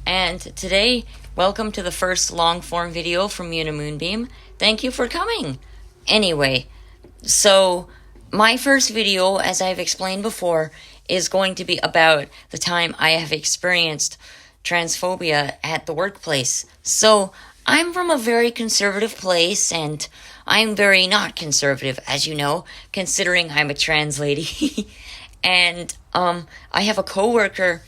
And today, welcome to the first long-form video from Una Moonbeam. Thank you for coming. Anyway, so my first video, as I've explained before, is going to be about the time I have experienced transphobia at the workplace. So, I'm from a very conservative place, and I'm very not conservative, as you know, considering I'm a trans lady. And, I have a coworker.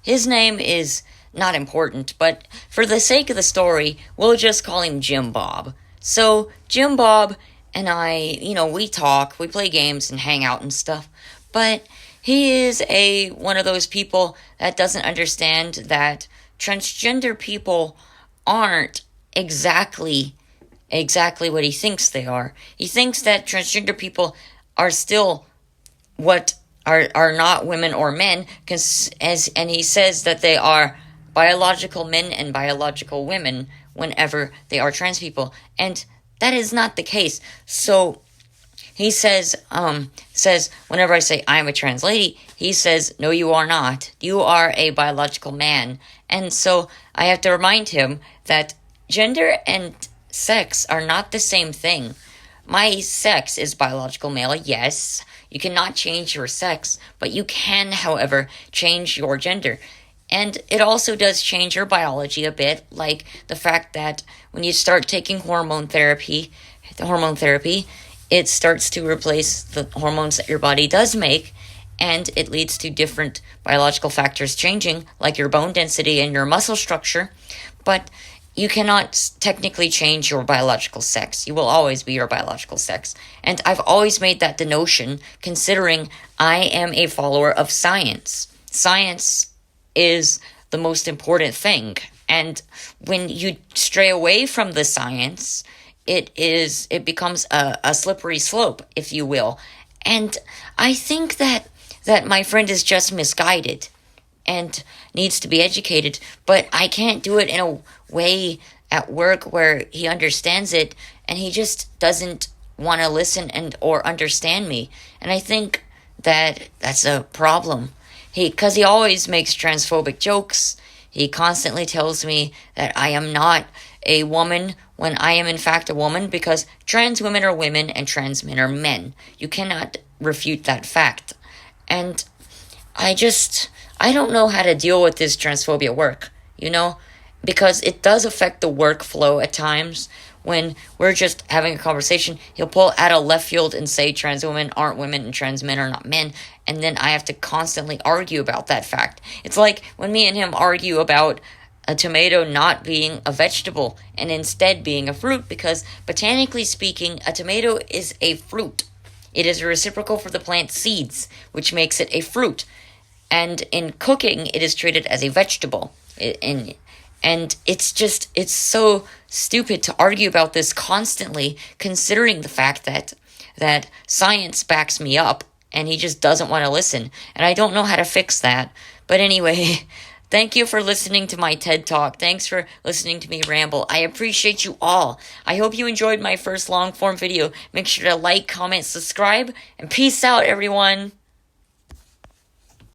His name is not important, but for the sake of the story, we'll just call him Jim Bob. So, Jim Bob and I, we talk, we play games and hang out and stuff, but he is one of those people that doesn't understand that transgender people aren't exactly what he thinks they are. He thinks that transgender people are still what are not women or men, and he says that they are biological men and biological women whenever they are trans people, and that is not the case. So he says whenever I say I'm a trans lady, he says, no, you are not. You are a biological man. And so I have to remind him that gender and sex are not the same thing. My sex is biological male, yes. You cannot change your sex, but you can, however, change your gender. And it also does change your biology a bit, like the fact that when you start taking hormone therapy, it starts to replace the hormones that your body does make, and it leads to different biological factors changing, like your bone density and your muscle structure. But you cannot technically change your biological sex. You will always be your biological sex. And I've always made that the notion, considering I am a follower of science. Science is the most important thing. And when you stray away from the science, it becomes a slippery slope, if you will. And I think that my friend is just misguided and needs to be educated, but I can't do it in a way at work where he understands it, and he just doesn't want to listen or understand me. And I think that's a problem. Because he always makes transphobic jokes. He constantly tells me that I am not a woman when I am in fact a woman, because trans women are women and trans men are men. You cannot refute that fact. And I don't know how to deal with this transphobia work, because it does affect the workflow at times. When we're just having a conversation, he'll pull out of left field and say trans women aren't women and trans men are not men, and then I have to constantly argue about that fact. It's like when me and him argue about a tomato not being a vegetable and instead being a fruit, because botanically speaking, a tomato is a fruit. It is a reciprocal for the plant seeds, which makes it a fruit. And in cooking, it is treated as a vegetable. And it's so stupid to argue about this constantly, considering the fact that science backs me up, and he just doesn't want to listen. And I don't know how to fix that. But anyway, thank you for listening to my TED Talk. Thanks for listening to me ramble. I appreciate you all. I hope you enjoyed my first long-form video. Make sure to like, comment, subscribe, and peace out, everyone.